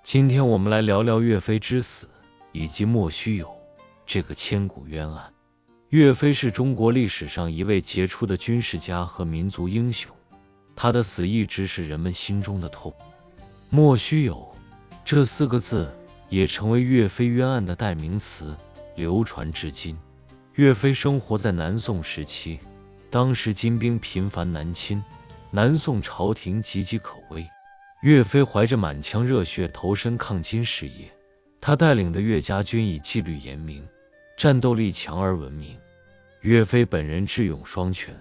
今天我们来聊聊岳飞之死以及莫须有这个千古冤案。岳飞是中国历史上一位杰出的军事家和民族英雄，他的死一直是人们心中的痛。莫须有这4个字也成为岳飞冤案的代名词，流传至今。岳飞生活在南宋时期，当时金兵频繁南侵，南宋朝廷岌岌可危。岳飞怀着满腔热血投身抗金事业，他带领的岳家军以纪律严明、战斗力强而闻名。岳飞本人智勇双全，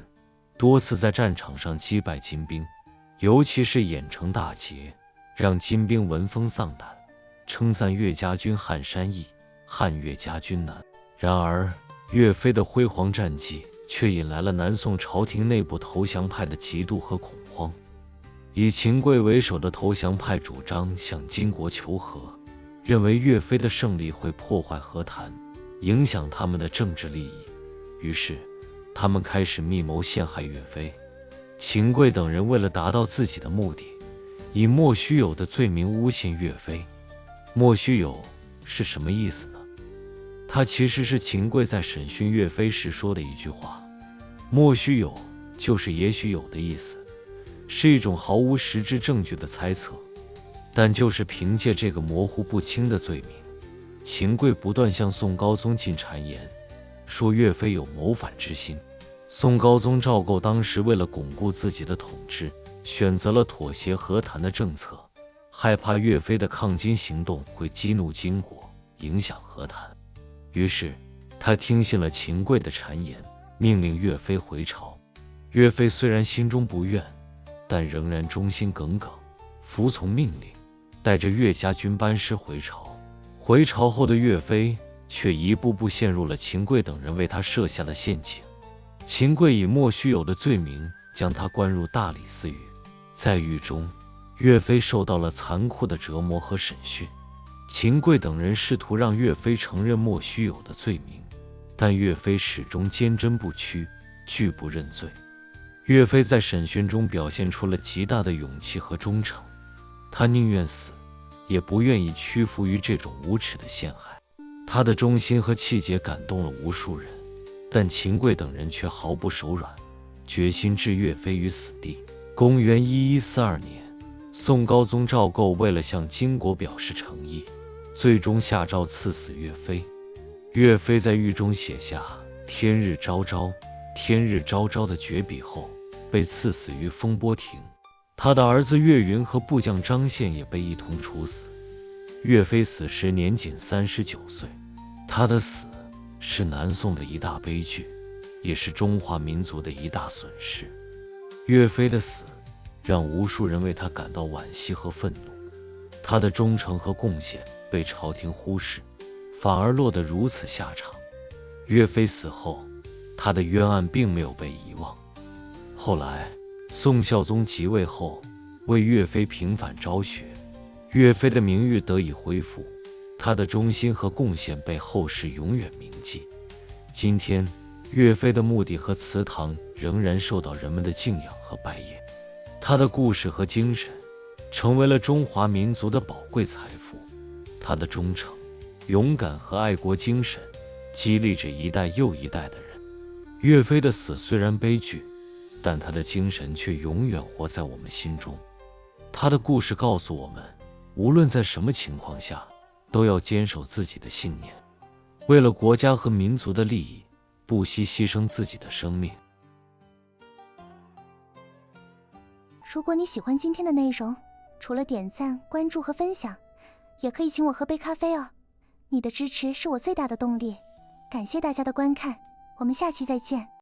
多次在战场上击败金兵，尤其是郾城大捷，让金兵闻风丧胆，称赞岳家军撼山易，撼岳家军难。然而岳飞的辉煌战绩却引来了南宋朝廷内部投降派的嫉妒和恐慌。以秦桧为首的投降派主张向金国求和，认为岳飞的胜利会破坏和谈，影响他们的政治利益，于是他们开始密谋陷害岳飞。秦桧等人为了达到自己的目的，以莫须有的罪名诬陷岳飞。莫须有是什么意思呢？它其实是秦桧在审讯岳飞时说的一句话，莫须有就是也许有的意思，是一种毫无实质证据的猜测。但就是凭借这个模糊不清的罪名，秦桧不断向宋高宗进谗言，说岳飞有谋反之心。宋高宗赵构当时为了巩固自己的统治，选择了妥协和谈的政策，害怕岳飞的抗金行动会激怒金国，影响和谈。于是他听信了秦桧的谗言，命令岳飞回朝。岳飞虽然心中不愿，但仍然忠心耿耿，服从命令，带着岳家军班师回朝。回朝后的岳飞却一步步陷入了秦桧等人为他设下的陷阱。秦桧以莫须有的罪名将他关入大理寺狱，在狱中，岳飞受到了残酷的折磨和审讯。秦桧等人试图让岳飞承认莫须有的罪名，但岳飞始终坚贞不屈，拒不认罪。岳飞在审讯中表现出了极大的勇气和忠诚，他宁愿死，也不愿意屈服于这种无耻的陷害。他的忠心和气节感动了无数人，但秦桧等人却毫不手软，决心置岳飞于死地。公元1142年，宋高宗赵构为了向金国表示诚意，最终下诏赐死岳飞。岳飞在狱中写下天日昭昭，天日昭昭的绝笔后，被赐死于风波亭。他的儿子岳云和部将张宪也被一同处死。岳飞死时年仅39岁，他的死是南宋的一大悲剧，也是中华民族的一大损失。岳飞的死让无数人为他感到惋惜和愤怒，他的忠诚和贡献被朝廷忽视，反而落得如此下场。岳飞死后，他的冤案并没有被遗忘。后来宋孝宗即位后，为岳飞平反昭雪，岳飞的名誉得以恢复，他的忠心和贡献被后世永远铭记。今天岳飞的墓地和祠堂仍然受到人们的敬仰和拜谒，他的故事和精神成为了中华民族的宝贵财富。他的忠诚、勇敢和爱国精神激励着一代又一代的人。岳飞的死虽然悲剧，但他的精神却永远活在我们心中。他的故事告诉我们，无论在什么情况下，都要坚守自己的信念，为了国家和民族的利益，不惜牺牲自己的生命。如果你喜欢今天的内容，除了点赞、关注和分享，也可以请我喝杯咖啡哦。你的支持是我最大的动力。感谢大家的观看，我们下期再见。